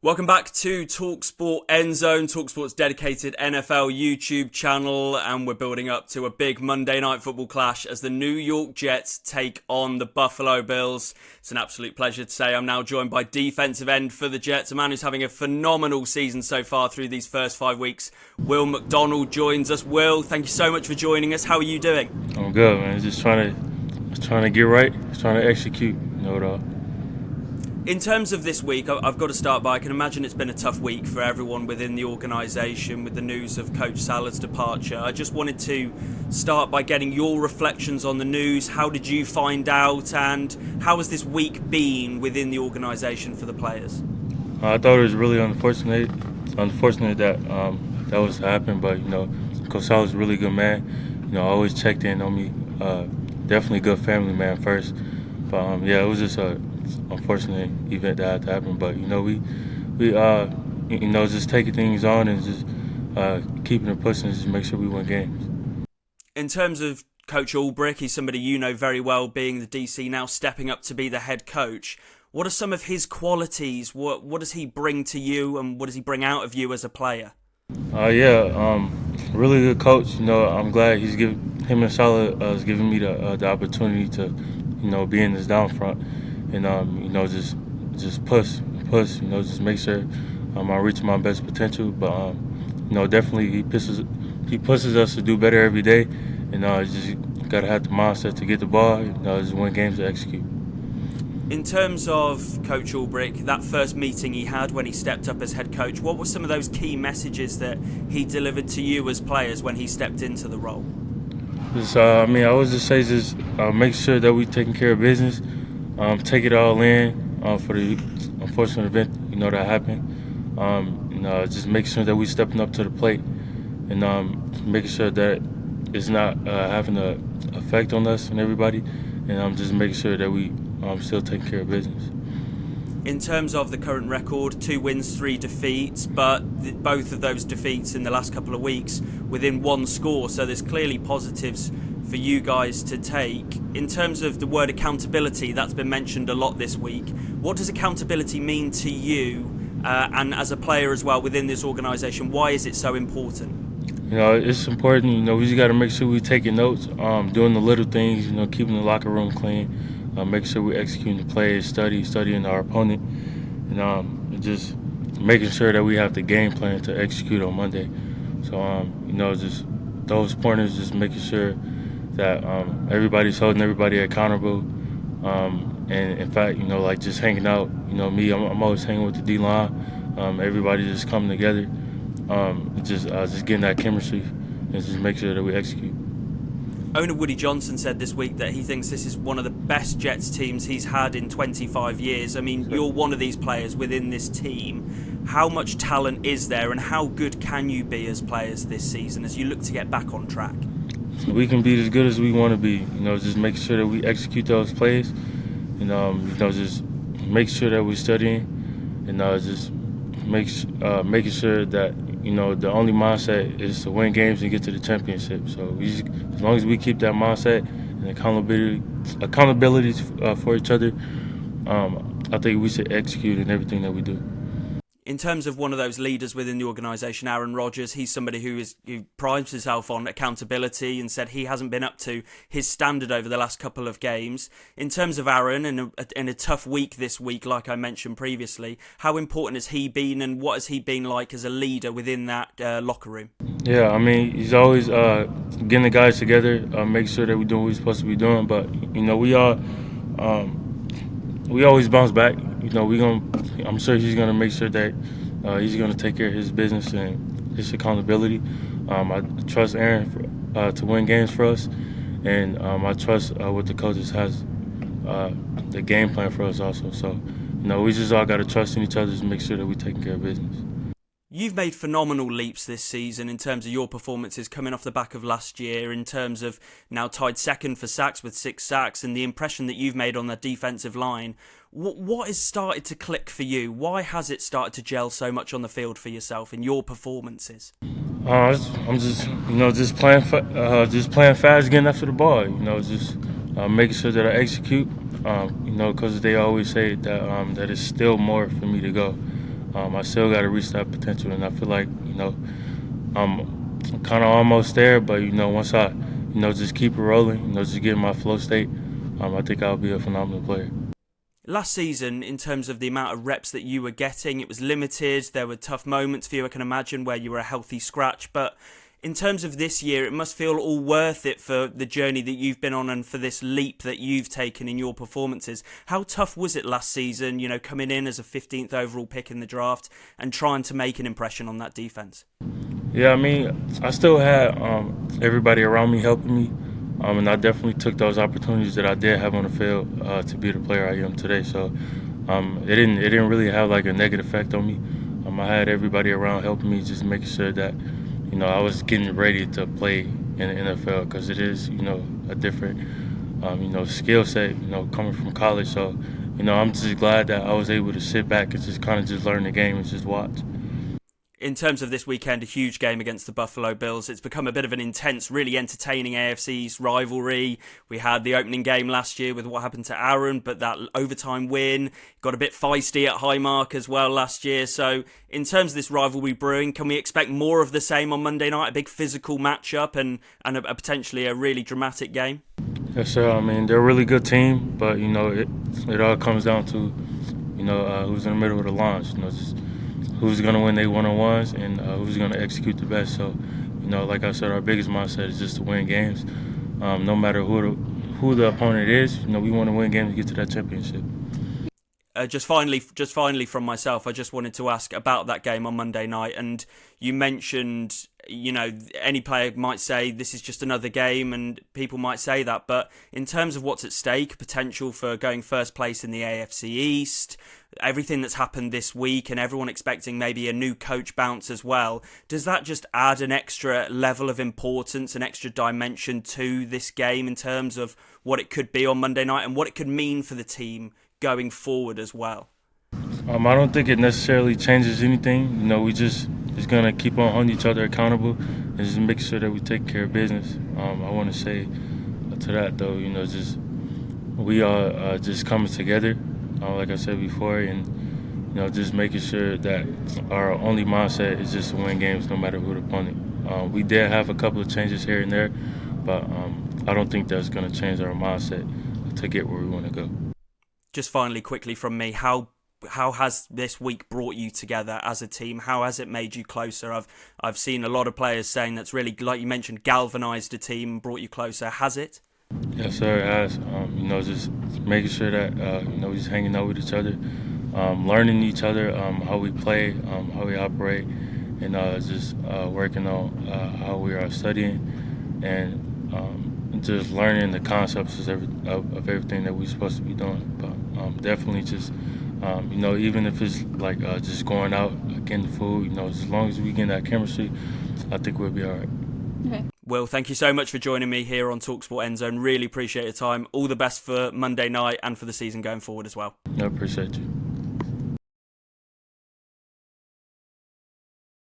Welcome back to talkSPORT End Zone, talkSPORT's dedicated NFL YouTube channel, and we're building up to a big Monday Night Football clash as the New York Jets take on the Buffalo Bills. It's an absolute pleasure to say I'm now joined by defensive end for the Jets, a man who's having a phenomenal season so far through these first 5 weeks. Will McDonald joins us. Will, thank you so much for joining us. How are you doing? I'm good, man. Just trying to get right, trying to execute, it all. In terms of this week, I've got to start by, I can imagine it's been a tough week for everyone within the organisation with the news of Coach Saleh's departure. I just wanted to start by getting your reflections on the news. How did you find out, and how has this week been within the organisation for the players? I thought it was really unfortunate that that was to happen, but Coach Saleh's a really good man. Always checked in on me. Definitely a good family man first, but it was just a unfortunate event that had to happen. But we just taking things on and just keeping it pushing, just make sure we win games. In terms of Coach Ulbrich, he's somebody you know very well, being the DC now, stepping up to be the head coach. What are some of his qualities? What does he bring to you, and what does he bring out of you as a player? Really good coach. I'm glad him and Saleh is giving me the opportunity to be in this down front. And just push. Just make sure I reach my best potential. But definitely he pushes us to do better every day. And just gotta have the mindset to get the ball. Just win games to execute. In terms of Coach Ulbrich, that first meeting he had when he stepped up as head coach, what were some of those key messages that he delivered to you as players when he stepped into the role? I would just say make sure that we taking care of business. Take it all in for the unfortunate event, that happened. Just make sure that we stepping up to the plate and making sure that it's not having an effect on us and everybody. And just making sure that we still taking care of business. In terms of the current record, 2 wins, 3 defeats, but both of those defeats in the last couple of weeks within 1 score. So there's clearly positives for you guys to take. In terms of the word accountability, that's been mentioned a lot this week. What does accountability mean to you and as a player as well within this organisation? Why is it so important? It's important. We just got to make sure we taking notes, doing the little things, keeping the locker room clean, making sure we executing the plays, studying our opponent, and just making sure that we have the game plan to execute on Monday. So, just those pointers, just making sure that everybody's holding everybody accountable, and in fact, just hanging out. I'm always hanging with the D-line. Everybody just coming together, just getting that chemistry, and just make sure that we execute. Owner Woody Johnson said this week that he thinks this is one of the best Jets teams he's had in 25 years. I mean, you're one of these players within this team. How much talent is there, and how good can you be as players this season as you look to get back on track? We can be as good as we want to be. Just make sure that we execute those plays, and just make sure that we're studying, and just making sure that the only mindset is to win games and get to the championship. So as long as we keep that mindset and accountability for each other, I think we should execute in everything that we do. In terms of one of those leaders within the organisation, Aaron Rodgers, he's somebody who prides himself on accountability and said he hasn't been up to his standard over the last couple of games. In terms of Aaron, in a tough week this week, like I mentioned previously, how important has he been, and what has he been like as a leader within that locker room? Yeah, he's always getting the guys together, make sure that we're doing what we're supposed to be doing. But we always bounce back. I'm sure he's gonna make sure that he's gonna take care of his business and his accountability. I trust Aaron to win games for us, and I trust what the coaches has the game plan for us also. So we just all gotta trust in each other to make sure that we're taking care of business. You've made phenomenal leaps this season in terms of your performances coming off the back of last year, in terms of now tied second for sacks with 6 sacks, and the impression that you've made on the defensive line. What has started to click for you? Why has it started to gel so much on the field for yourself in your performances? I'm just playing fast, getting after the ball. Just making sure that I execute. Because they always say that that it's still more for me to go. I still got to reach that potential, and I feel like, I'm kind of almost there. But, once I, just keep it rolling, just get in my flow state, I think I'll be a phenomenal player. Last season, in terms of the amount of reps that you were getting, it was limited. There were tough moments for you, I can imagine, where you were a healthy scratch. But in terms of this year, it must feel all worth it for the journey that you've been on and for this leap that you've taken in your performances. How tough was it last season, coming in as a 15th overall pick in the draft and trying to make an impression on that defense? Yeah, I mean, I still had everybody around me helping me. And I definitely took those opportunities that I did have on the field to be the player I am today. So it didn't really have like a negative effect on me. I had everybody around helping me, just making sure that I was getting ready to play in the NFL, because it is a different skill set coming from college. So I'm just glad that I was able to sit back and just kind of just learn the game and just watch. In terms of this weekend, a huge game against the Buffalo Bills. It's become a bit of an intense, really entertaining AFC East rivalry. We had the opening game last year with what happened to Aaron, but that overtime win got a bit feisty at Highmark as well last year. So in terms of this rivalry brewing, can we expect more of the same on Monday night? A big physical matchup and a potentially a really dramatic game? Yes, sir. I mean, they're a really good team, but it all comes down to who's in the middle of the lines. Just who's going to win their one-on-ones and who's going to execute the best. So, like I said, our biggest mindset is just to win games. No matter who the opponent is, we want to win games to get to that championship. Just finally from myself, I just wanted to ask about that game on Monday night. And you mentioned, any player might say this is just another game, and people might say that. But in terms of what's at stake, potential for going first place in the AFC East, everything that's happened this week, and everyone expecting maybe a new coach bounce as well, does that just add an extra level of importance, an extra dimension to this game in terms of what it could be on Monday night and what it could mean for the team going forward as well? I don't think it necessarily changes anything. We just going to keep on holding each other accountable and just make sure that we take care of business. I want to say to that, though, just we are just coming together, like I said before, and just making sure that our only mindset is just to win games no matter who the opponent. We did have a couple of changes here and there, but I don't think that's going to change our mindset to get where we want to go. Just finally, quickly from me, how has this week brought you together as a team? How has it made you closer? I've seen a lot of players saying that's really, like you mentioned, galvanised a team and brought you closer. Has it? Yes, sir, it has. Just making sure that we're just hanging out with each other, learning each other, how we play, how we operate, and just working on how we are studying and just learning the concepts of everything that we're supposed to be doing. But definitely just, even if it's like just going out, getting the food, as long as we get that chemistry, I think we'll be all right. Okay. Will, thank you so much for joining me here on talkSPORT Endzone. Really appreciate your time. All the best for Monday night and for the season going forward as well. I appreciate you.